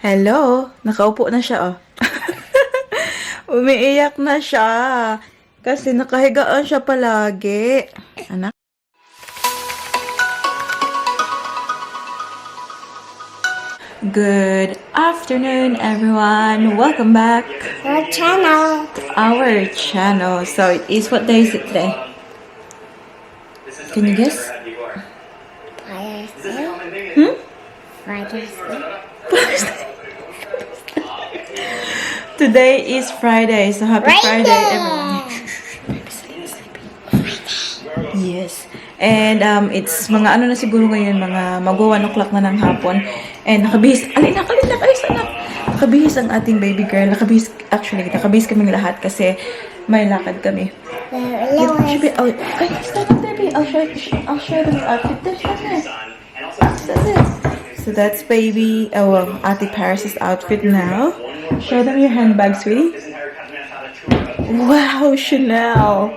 Hello? Nakaupo na siya, oh. Umiiyak na siya. Kasi nakahigaan siya palagi. Anak? Good afternoon, everyone. Welcome back Our channel. to our channel. So, it is, what day is it today? Can you guess? Thursday. Hmm? Thursday. Today is Friday. So, happy Friday, everyone. Yes. And it's mga ano na siguro ngayon, mga mag-1 o'clock na ng hapon. And nakabihis, alinak, ayos anak. Nakabihis ang ating baby girl. Nakabihis kaming lahat kasi may lakad kami. Ay, stop it, baby. I'll show them the outfit. That's it. So that's baby, Ate Paris's outfit now. Show them your handbag, sweetie. Wow, Chanel.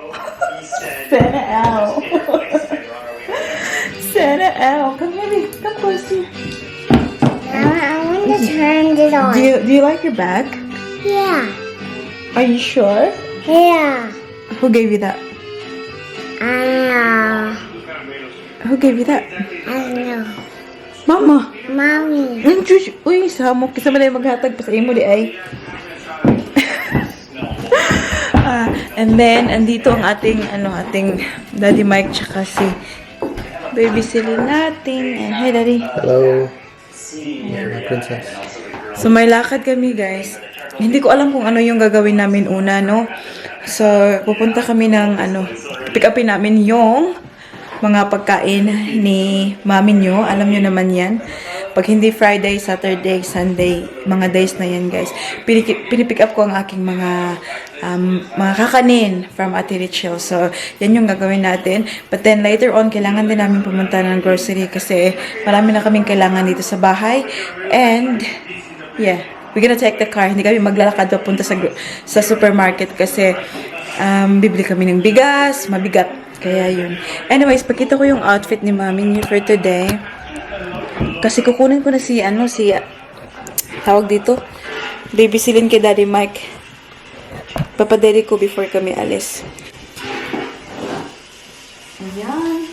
Santa L. Santa L. Come here, come close here. I want to turn it on. Do you like your bag? Yeah. Are you sure? Yeah. Who gave you that? I know. Who gave you that? I know. Mama. Mommy. Uy, samok. Kisa mo na yung maghatag pa sa imo di ay. And then, andito ang ating Daddy Mike tsaka si baby silly natin. And hi, Daddy. Hello. Princess. So, may lakad kami, guys. Hindi ko alam kung ano yung gagawin namin una, no? So, pupunta kami ng, pick upin namin yung mga pagkain ni mami nyo. Alam nyo naman yan. Pag hindi Friday, Saturday, Sunday, mga days na yan, guys. Pinipick up ko ang aking mga kakanin from Ate Richelle. So, yan yung gagawin natin. But then, later on, kailangan din namin pumunta ng grocery kasi marami na kaming kailangan dito sa bahay. And, yeah, we're gonna take the car. Hindi kami maglalakad papunta sa supermarket kasi bibili kami ng bigas, mabigat. Kaya yun. Anyways, pakita ko yung outfit ni mami niyo for today. Kasi kukunin ko na tawag dito, babysilin kay Daddy Mike. Papadeli ko before kami alis. Ayan.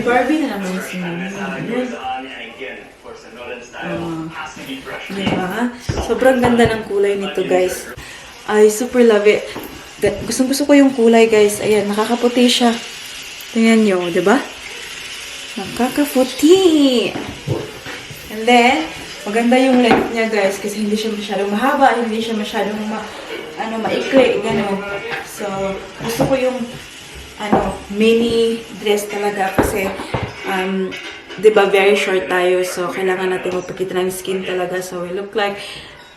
Barbie na naman si mami. Diba? Sobrang ganda ng kulay nito, guys. I super love it. Gustong-gusto ko yung kulay, guys. Ayan, nakakaputi siya. Tingnan nyo, diba? Nakakaputi! And then, maganda yung length niya, guys, kasi hindi siya masyadong mahaba, hindi siya masyadong maikli, gano'n. So, gusto ko yung, mini dress talaga kasi, diba, very short tayo, so kailangan natin magpakita ng skin talaga, so we look like,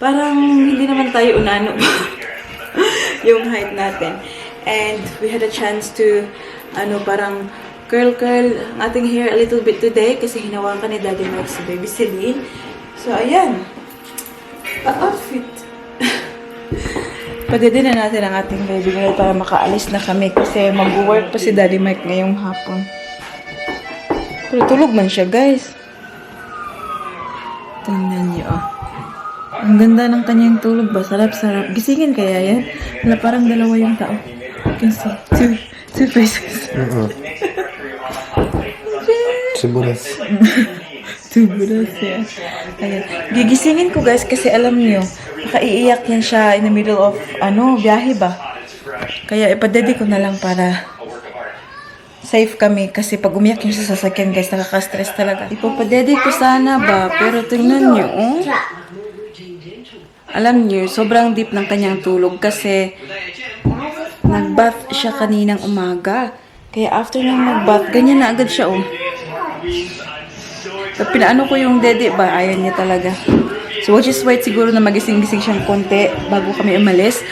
parang hindi naman tayo unano yung height natin. And we had a chance to, parang, curl ang ating hair a little bit today kasi hinawakan ni Daddy Mike si baby Celine. So, ayan. Outfit. Padede na natin ang ating baby girl para makaalis na kami kasi mag-work pa si Daddy Mike ngayong hapon. Pero tulog man siya, guys. Tingnan niyo, oh. Ang ganda ng kanyang tulog ba? Sarap-sarap. Gisingin kaya yan? Wala, parang dalawa yung tao. You can see. Two faces. Siburas. Siburas, yeah. Ayan. Gigisingin ko, guys, kasi alam niyo, baka iiyak yan siya in the middle of, biyahe ba? Kaya ipadedi ko na lang para safe kami. Kasi pag umiyak yung sa sasakyan, guys, nakaka-stress talaga. Ipapadedi ko sana ba? Pero tingnan niyo, oh. Alam niyo, sobrang deep ng kanyang tulog kasi nag-bath siya kaninang umaga. Kaya after nang mag-bath, ganyan na agad siya, oh. So, pinaano ko yung dede ba? Ayaw niya talaga. So, we'll just wait siguro na magising-gising siyang konti bago kami umalis.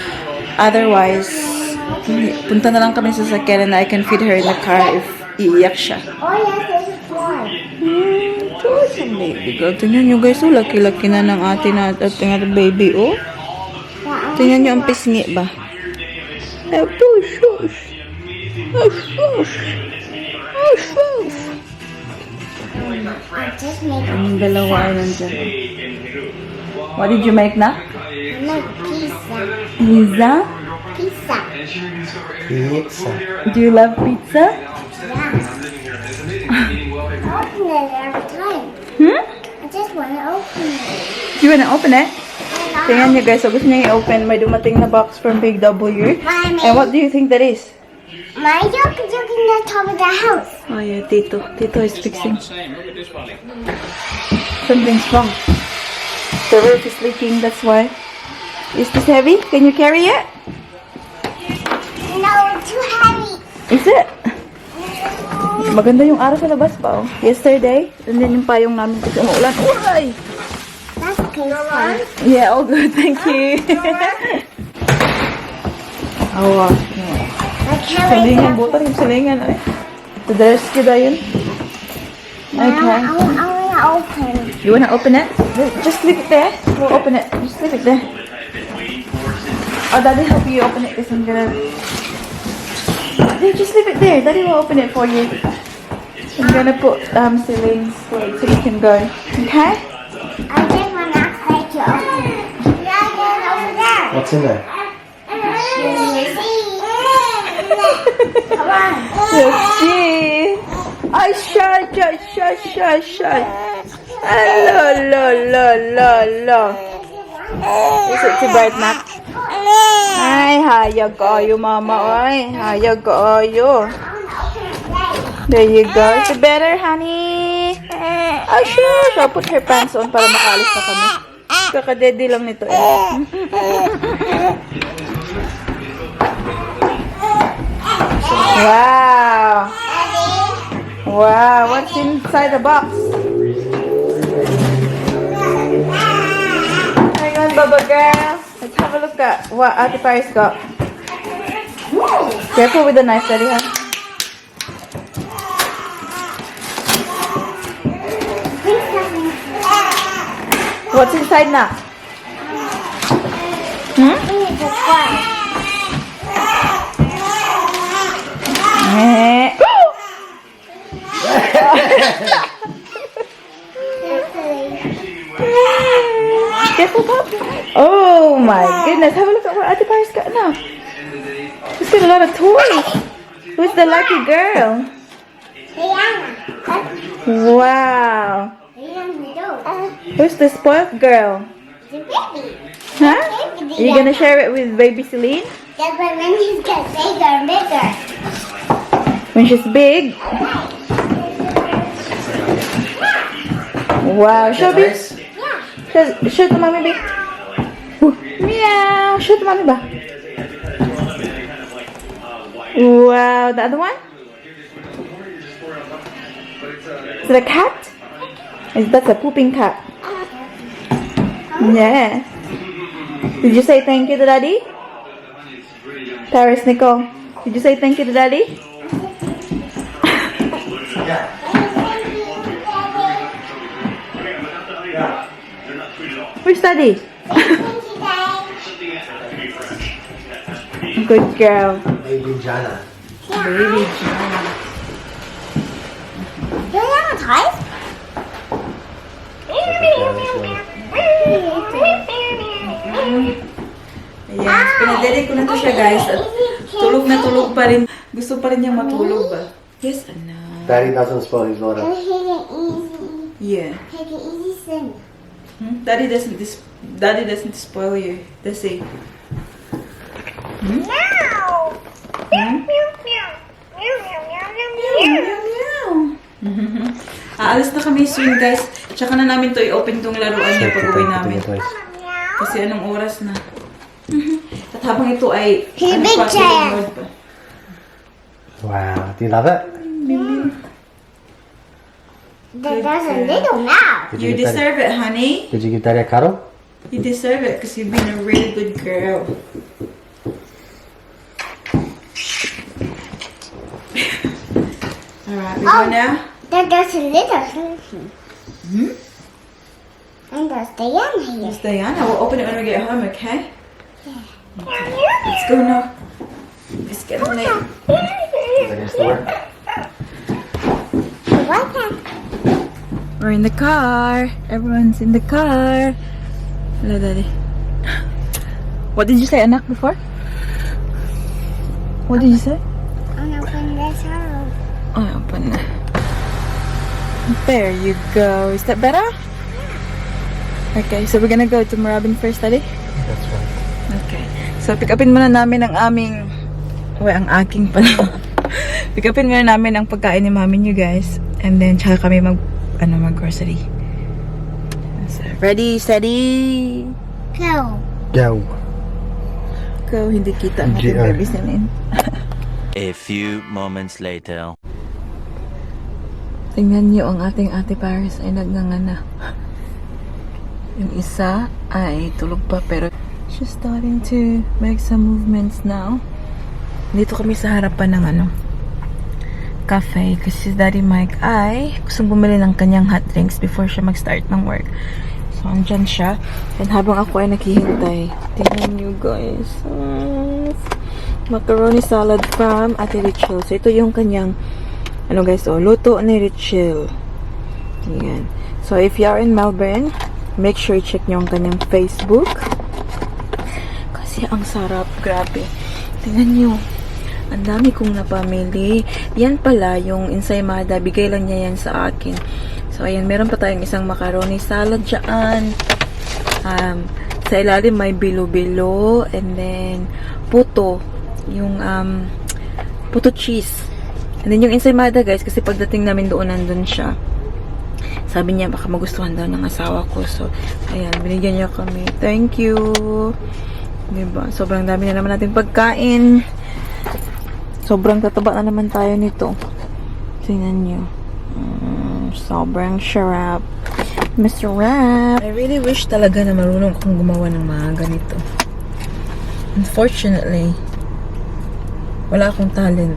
Otherwise, punta na lang kami sa sasakyan na I can feed her in the car if iiyak siya. Oh, yes, there's a toy. Toy ang baby girl. Tingnan nyo, guys, oh, laki-laki na ng ating baby, oh. Tingnan nyo ang pisngi ba? Push. I just made Yung dalawa ay nandyan. What did you make na? pizza. Pizza? Pizza. Pizza. Do you love pizza? Yeah. I open it every time. Hmm? I just want to open it. Do you wanna open it? Tingnan niyo guys, so gusto niya i-open. May dumating na box from Big W. Mommy. And what do you think that is? My dog is looking at the top of the house. Oh yeah, Tito. Tito is fixing. Something's wrong. The roof is leaking, that's why. Is this heavy? Can you carry it? No, too heavy. Is it? Maganda yung araw sa labas pa, oh. Yesterday, and then yung payong namin kasi umuulan. Uray! That's good. Yeah, all good, thank you. Oh, wow. I can't wait Salingan, to buta yung salingan. Ay. To the rescue na yun. Okay. I want to open. You wanna open it? Just leave it there. We'll open it. Just leave it there. Oh, Daddy help you open it because I'm gonna... Just leave it there. Daddy will open it for you. I'm gonna put ceilings so you can go. Okay? I just want to ask you to open it. Yeah, get over there. What's in there? Come on. Let's see. Ay, shush. Lo. Is it too bright, Mac? Ay, hayag kayo, mama. Ay, hayag kayo. There you go. Is it better, honey? Ay, shush. I'll put her pants on para makaalis na kami. Kakadedi lang nito eh. Wow. Wow, what's inside the box? Hang on, Baba girl. Let's have a look at what Ate Paris got. Careful with the knife, Daddy, huh? What's inside now? Eh. Careful, Pop. Oh my goodness. Have a look at what Ate Paris got now. She's got a lot of toys. Who's the lucky girl? Wow. Who's the spoiled girl? Huh? Are you gonna share it with baby Celine? Yeah, but when he's get bigger and bigger. When she's big? Wow. Show me. Show to mommy, baby. Meow. Show to mommy, ba? Wow. The other one? Is it a cat? That's a pooping cat. Yeah. Did you say thank you to Daddy? Paris, Nicole. Did you say thank you to Daddy? Where's Daddy? Good girl. Baby Jana. Baby Jana. Do you have a toy? Ayan, pinadedit ko na to siya guys. At tulog na tulog pa rin. Gusto pa rin niya matulog ba? Yes, anak. Daddy doesn't spoil his water. Take it easy. Yeah. Take it easy, son. Daddy doesn't spoil you. Let's see. Meow. Hmm? Meow, meow. Meow, meow, meow, meow, meow. Aalis na kami soon guys. Tsaka na namin to i-open tong laruan niya pag uwi namin. Kasi anong oras na. At habang ito ay... Hey, ano big pa, chair. pinanood pa. Wow. Do you love it? There's a little now. You deserve it, honey. Did you give Daddy a cuddle? You deserve it because you've been a really good girl. Alright, we go now? There's a little something. And there's Diana here. Yes, Diana. We'll open it when we get home, okay? Let's go now. It's getting late. That is the work. What happened? We're in the car. Everyone's in the car. Hello, Daddy. What did you say, anak, before? What did you say? I'm open this house. Oh, open na. There you go. Is that better? Okay, so we're gonna go to Marabin first, Daddy? That's right. Okay. So, pick upin muna namin ang aming... ang aking pala. Pick upin muna namin ang pagkain ni mami niyo, guys. And then, tsaka kami mag-grocery. So, ready, steady, Go. Go. go. Hindi kita ang ating GR. baby sinin. A few moments later. Tingnan niyo ang ating ate Paris ay nagnganga. Yung isa ay tulog pa pero she's starting to make some movements now. Dito kami sa harapan ng cafe kasi si Daddy Mike ay gustong bumili ng kanyang hot drinks before siya mag-start ng work. So, andyan siya. And habang ako ay naghihintay, tingnan niyo guys. Macaroni salad from Ate Richelle. So, ito yung kanyang guys, luto ni Richelle. Ayan. So, if you are in Melbourne, make sure check nyo ang kanyang Facebook. Kasi ang sarap. Grabe. Tingnan nyo. Ang dami kong napamili. Yan pala yung ensaymada. Bigay lang niya yan sa akin. So, ayan. Meron pa tayong isang macaroni salad dyan. Sa ilalim may bilo-bilo. And then, puto. Yung, puto cheese. And then, yung ensaymada, guys. Kasi pagdating namin doon, nandun siya. Sabi niya, baka magustuhan daw ng asawa ko. So, ayan. Binigyan niya kami. Thank you. Diba? Sobrang dami na naman natin pagkain. Sobrang tataba na naman tayo nito. Tingnan nyo. Sobrang sarap. Mr. Rap. I really wish talaga na marunong akong gumawa ng mga ganito. Unfortunately, wala akong talent.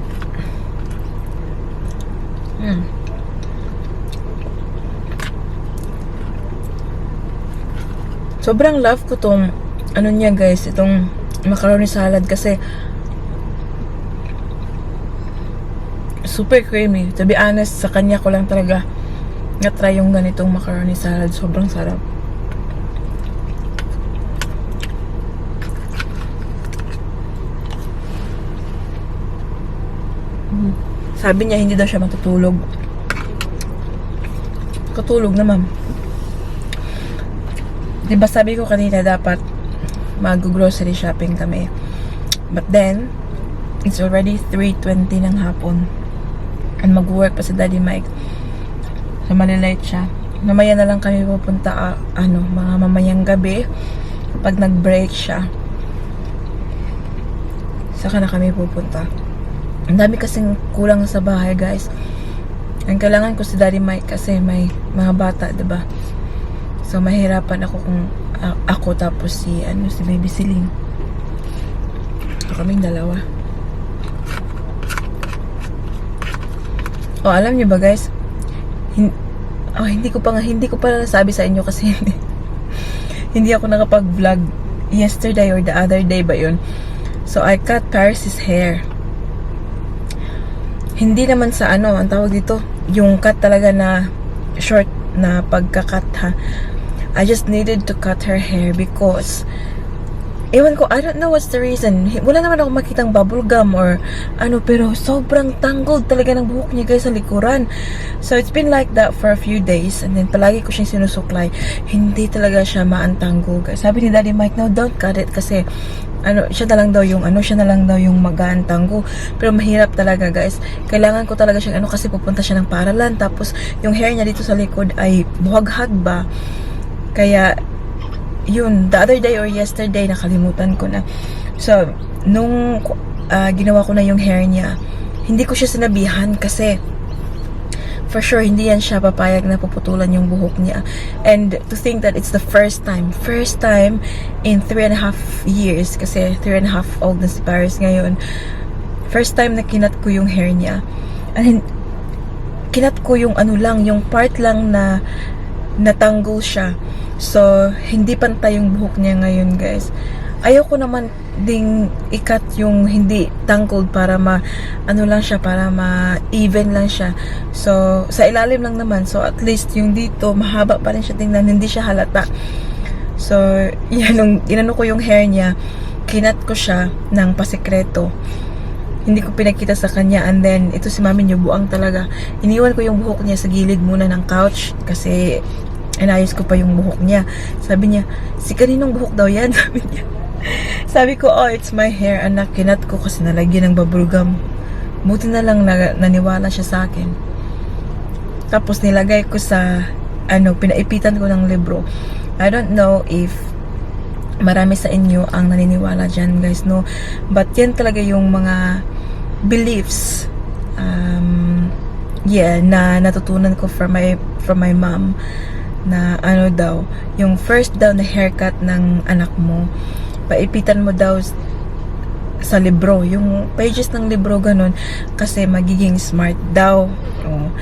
Sobrang love ko tong niya guys, itong macaroni salad kasi super creamy. To be honest, sa kanya ko lang talaga na-try yung ganitong macaroni salad. Sobrang sarap. Sabi niya hindi daw siya matutulog. Katulog naman. Diba sabi ko kanina dapat mag-grocery shopping kami. But then, it's already 3:20 ng hapon. And mag-work pa si Daddy Mike. So, malilate siya. Mamaya na lang kami pupunta, mga mamayang gabi. Pag nag-break siya. Saka na kami pupunta. Ang dami kasing kulang sa bahay, guys. Ang kailangan ko si Daddy Mike kasi may mga bata, diba? So, mahirapan ako kung ako tapos si Baby Celine. So, kaming dalawa. Oh, alam niyo ba, guys? Hindi ko pa nasabi sa inyo kasi hindi ako nakapag-vlog yesterday or the other day ba yun. So, I cut Paris's hair. Hindi naman sa ang tawag dito, yung cut talaga na short na pagka-cut ha. I just needed to cut her hair because ewan ko, I don't know what's the reason. Wala naman ako makitang bubble gum or pero sobrang tangled talaga ng buhok niya guys sa likuran. So it's been like that for a few days and then palagi ko siyang sinusuklay. Hindi talaga siya maantangle guys. Sabi ni Daddy Mike, no, don't cut it kasi siya na lang daw yung mag-aantanggo. Pero mahirap talaga guys. Kailangan ko talaga siyang kasi pupunta siya ng paralan tapos yung hair niya dito sa likod ay buhaghag ba. Kaya yun, the other day or yesterday, nakalimutan ko na. So, nung ginawa ko na yung hair niya, hindi ko siya sinabihan kasi for sure, hindi yan siya papayag na puputulan yung buhok niya. And to think that it's the first time in 3.5 years, kasi 3.5 old na si Paris ngayon, first time na kinat ko yung hair niya. And kinat ko yung yung part lang na natangle siya. So, hindi pantay yung buhok niya ngayon, guys. ayoko naman ding ikat yung hindi tangled para ano lang siya, para even lang siya. So, sa ilalim lang naman. So, at least yung dito, mahaba pa rin siya tingnan, hindi siya halata. So, yan, nung inano ko yung hair niya, kinat ko siya ng pasikreto. Hindi ko pinakita sa kanya. And then, ito si mami niyo, buang talaga. Iniwan ko yung buhok niya sa gilid muna ng couch kasi inayos ko pa yung buhok niya. Sabi niya, si kaninong buhok daw yan? Sabi niya. Sabi ko, oh, it's my hair, anak. Kinat ko kasi nalagyan ng bubble gum. Buti na lang naniwala siya sa akin. Tapos nilagay ko sa, pinaipitan ko ng libro. I don't know if marami sa inyo ang naniniwala dyan, guys, no? But yan talaga yung mga beliefs, na natutunan ko from my mom, na daw, yung first daw na haircut ng anak mo, paipitan mo daw sa libro, yung pages ng libro, ganun, kasi magiging smart daw. Oh.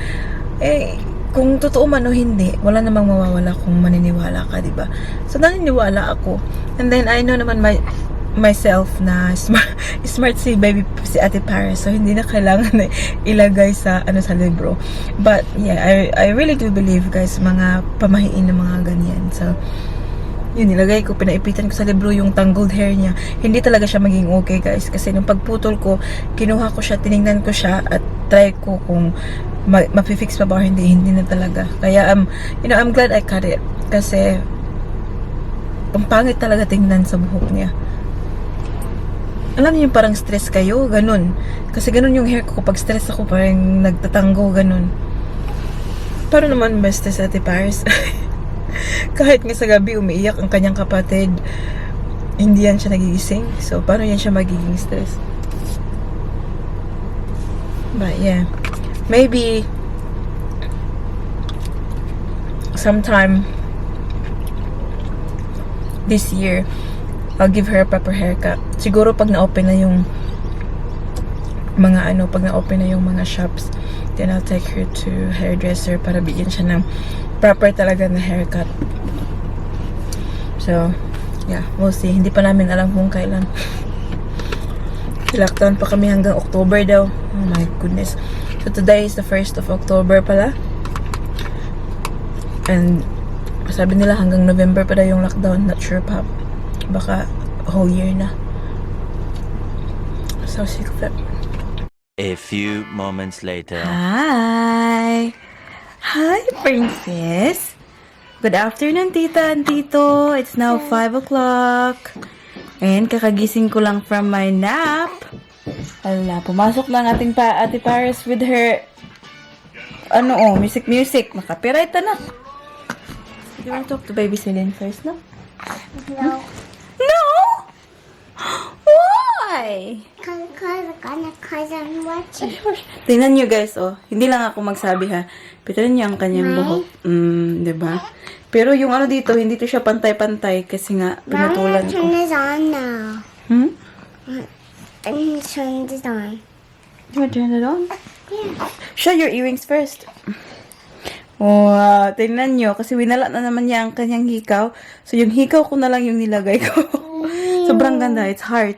Kung totoo man o hindi, wala namang mawawala kung maniniwala ka, diba? So, naniniwala ako. And then, I know naman myself na smart si Ate Paris. So, hindi na kailangan na ilagay sa libro. But, yeah, I really do believe, guys, mga pamahiin ng mga ganyan. So, yun, nilagay ko, pinaipitan ko sa libro yung tangled hair niya. Hindi talaga siya maging okay, guys. Kasi nung pagputol ko, kinuha ko siya, tinignan ko siya, at try ko kung mapifix pa ba o hindi na talaga. Kaya, I'm glad I cut it. Kasi, pangpangit talaga tingnan sa buhok niya. Alam niyo yung parang stress kayo, ganun. Kasi ganun yung hair ko, pag stress ako, parang nagtatango, ganun. Para naman basta sa Ate Paris. Kahit nga sa gabi umiiyak ang kanyang kapatid, hindi yan siya nagigising. So, paano yan siya magiging stress? But, yeah. Maybe, sometime this year, I'll give her a proper haircut. Siguro pag na-open na yung pag na-open na yung mga shops, then I'll take her to hairdresser para bigyan siya ng proper talaga na haircut. So, yeah, we'll see. Hindi pa namin alam kung kailan. Lockdown pa kami hanggang October daw. Oh my goodness. So, today is the 1st of October pala. And, sabi nila hanggang November pa daw yung lockdown. Not sure pa. Baka whole year na. So, secret. A few moments later. Hi! Hi, princess! Good afternoon, tita and tito. It's now 5 o'clock. And kakagising ko lang from my nap. Ala, pumasok lang ating Ate Paris with her music. Makapiright na. You want to talk to baby Celine first, no? No. No? Why? Cause I'm watching. Tingnan nyo, guys, hindi lang ako magsabi, ha. Pitarin nyo ang kanyang buhok. Diba? Pero yung dito, hindi to siya pantay-pantay kasi nga pinutulan ko. Turn this on now. And turn this on. You want to turn it on? Yeah. Show your earrings first. Tingnan nyo. Kasi winala na naman niya ang kanyang hikaw. So, yung hikaw ko na lang yung nilagay ko. Sobrang ganda. It's heart.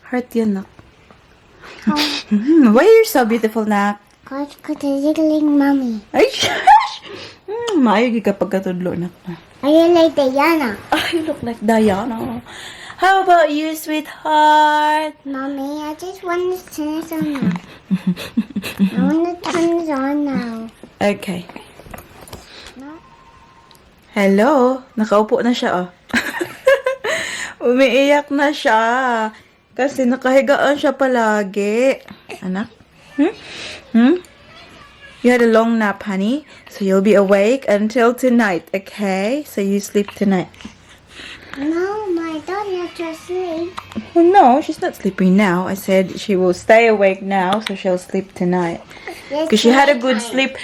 Heart yan, nak. Why are you so beautiful, nak? Cause I'm jiggling mommy. Ay, shush! Maayog ka pagkatudlo, nak. Are you like Diana? You look like Diana. How about you, sweetheart? Mommy, I just want to turn this on now. I want to turn this on now. Okay. No? Hello? Nakaupo na siya, Umiiyak na siya. Kasi nakahigaan siya palagi. Anak? You had a long nap, honey. So you'll be awake until tonight, okay? So you sleep tonight. No, my daughter to sleep. Oh, no, she's not sleeping now. I said she will stay awake now, so she'll sleep tonight. Because she had a good sleep.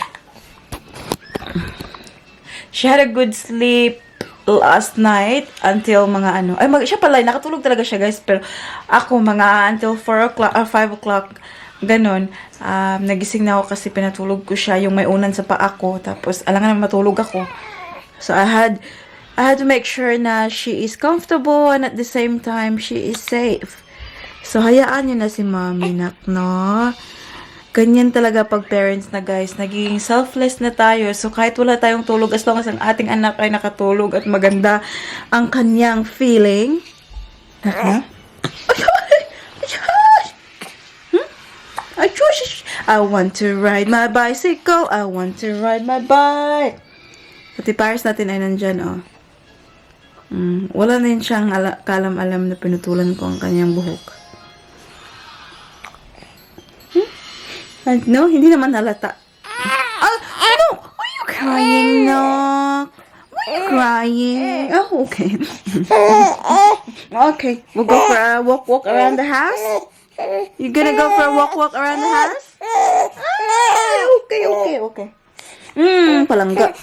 She had a good sleep last night until mga siya pala, nakatulog talaga siya, guys. Pero ako, mga until 4 o'clock or 5 o'clock, ganon. Nagising na ako kasi pinatulog ko siya, yung may unan sa paa ko. Tapos, alangan na matulog ako. So, I had I had to make sure na she is comfortable and at the same time, she is safe. So, hayaan nyo na si mommy, nak, no? Ganyan talaga pag parents na, guys. Naging selfless na tayo. So, kahit wala tayong tulog, as long as ang ating anak ay nakatulog at maganda ang kanyang feeling. I want to ride my bicycle. I want to ride my bike. Pati Paris natin ay nandyan, oh. Wala na yun siyang kalam-alam na pinutulan ko ang kanyang buhok. No, hindi naman halata. No! Why are you crying, no? Why are you crying? Oh, okay. Okay, we'll go for a walk around the house? You gonna go for a walk around the house? Okay. Palangga.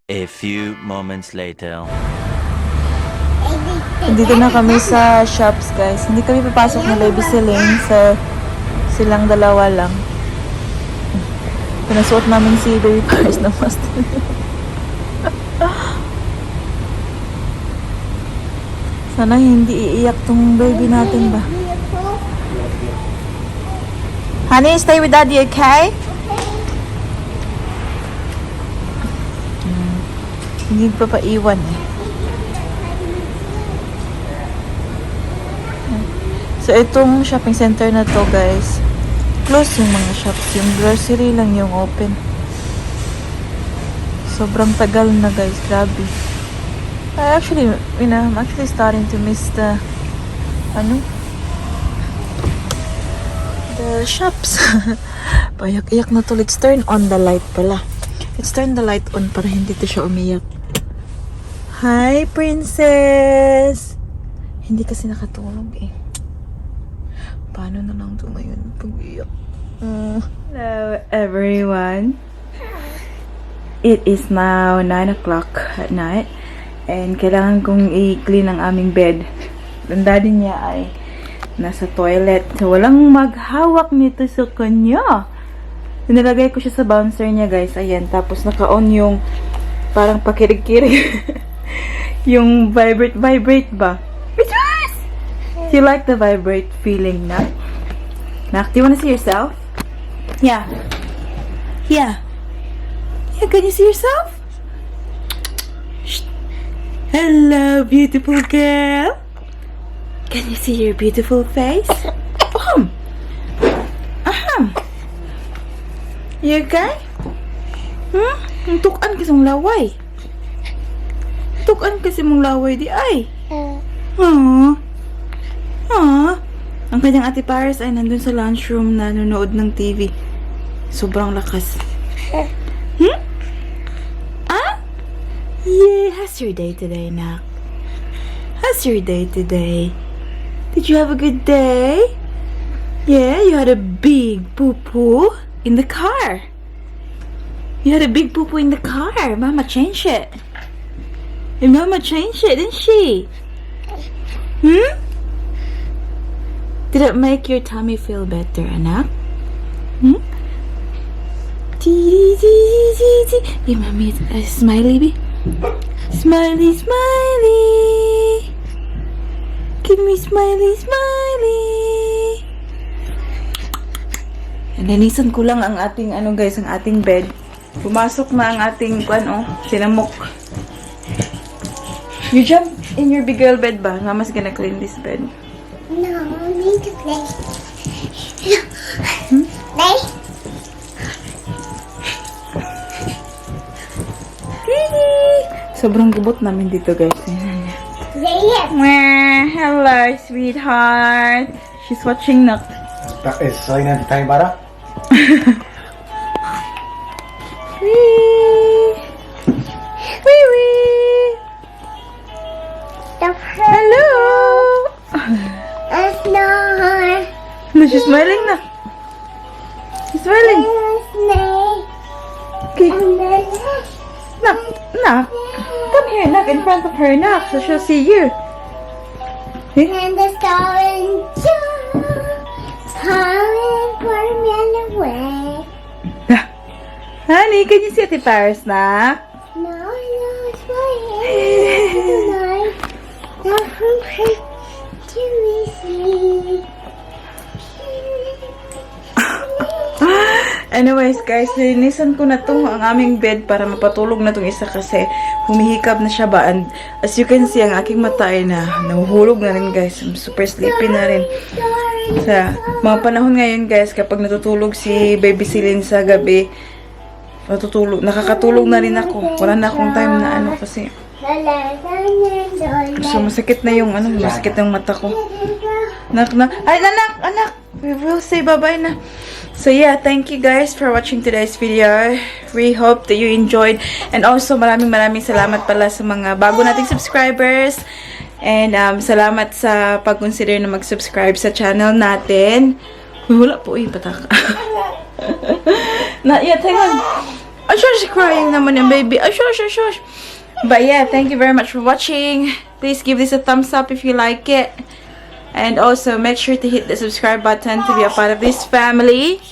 A few moments later. Dito na kami sa shops, guys. Hindi kami papasok ng baby Celine, so silang dalawa lang. Pinasuot namin si baby Paris na mas. Sana hindi iiyak tong baby natin ba? Honey, stay with daddy, okay? Hindi pa paiwan eh. So, itong shopping center na to, guys, close yung mga shops. Yung grocery lang yung open. Sobrang tagal na, guys. Grabe. I'm actually starting to miss the shops. Payak-iyak na to. Let's turn on the light pala. Let's turn the light on para hindi to siya umiyak. Hi, princess! Hindi kasi nakatulog eh. Paano na lang ito ngayon pag-iyak? Hello, everyone. It is now 9 o'clock at night. And kailangan kong i-clean ang aming bed. Ang daddy niya ay nasa toilet. So, walang maghawak nito sa kanya. Nilagay ko siya sa bouncer niya, guys. Ayan. Tapos, naka-on yung parang pakirig-kirig. Yung vibrate ba? Do you like the vibrate feeling, Nak? Nak, do you want to see yourself? Yeah. Yeah, can you see yourself? Shh. Hello, beautiful girl. Can you see your beautiful face? You okay? Tukan kasi mong laway. Tukan kasi mong laway di ay. Ang kanyang ate Paris ay nandun sa lunchroom na nanonood ng TV. Sobrang lakas. Yeah, how's your day today, Nak? How's your day today? Did you have a good day? Yeah, you had a big poo-poo in the car. You had a big poo-poo in the car. Mama changed it. And Mama changed it, didn't she? Did it make your tummy feel better, anak? Hey, mommy, smiley, be. Smiley, smiley. Give me smiley, smiley. And linisan ko lang ang ating, guys, ang ating bed. Pumasok na ang ating, sinamok. You jump in your big girl bed ba? Mama's gonna clean this bed. No, I need to play. Play? Sobrang gubot namin dito, guys. Play it. Hello, sweetheart. She's watching na. Is Selena entertained by that? Hello. It's not. No, she's smiling na. She's smiling. Okay. Knock. Come here, knock in front of her, knock, so she'll see you. And the star and calling for me away. Honey, can you see Ate Paris, knock? No, it's right here. Night. Not from her to me. Anyways, guys, linisan ko na to ang aming bed para mapatulog na tong isa kasi humihikab na siya ba. And as you can see, ang aking mata ay nahuhulog na rin, guys. I'm super sleepy na rin. Sa mga panahon ngayon, guys, kapag natutulog si Baby Celine sa gabi, nakakatulog na rin ako. Wala na akong time na kasi so masakit na yung masakit yung mata ko. Anak, we will say bye-bye na. So yeah, thank you guys for watching today's video. We hope that you enjoyed. And also, maraming salamat pala sa mga bago nating subscribers. And salamat sa pag-consider na mag-subscribe sa channel natin. Uy, wala po pataka. Not yet, hang on. Oh, shush, crying naman yung baby. Oh, shush. But yeah, thank you very much for watching. Please give this a thumbs up if you like it. And also, make sure to hit the subscribe button to be a part of this family.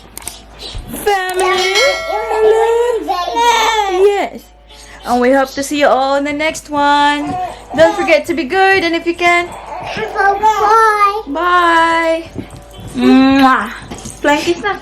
Yes. And we hope to see you all in the next one. Don't forget to be good, and if you can, Bye. bye. Mwah. Flying kiss na.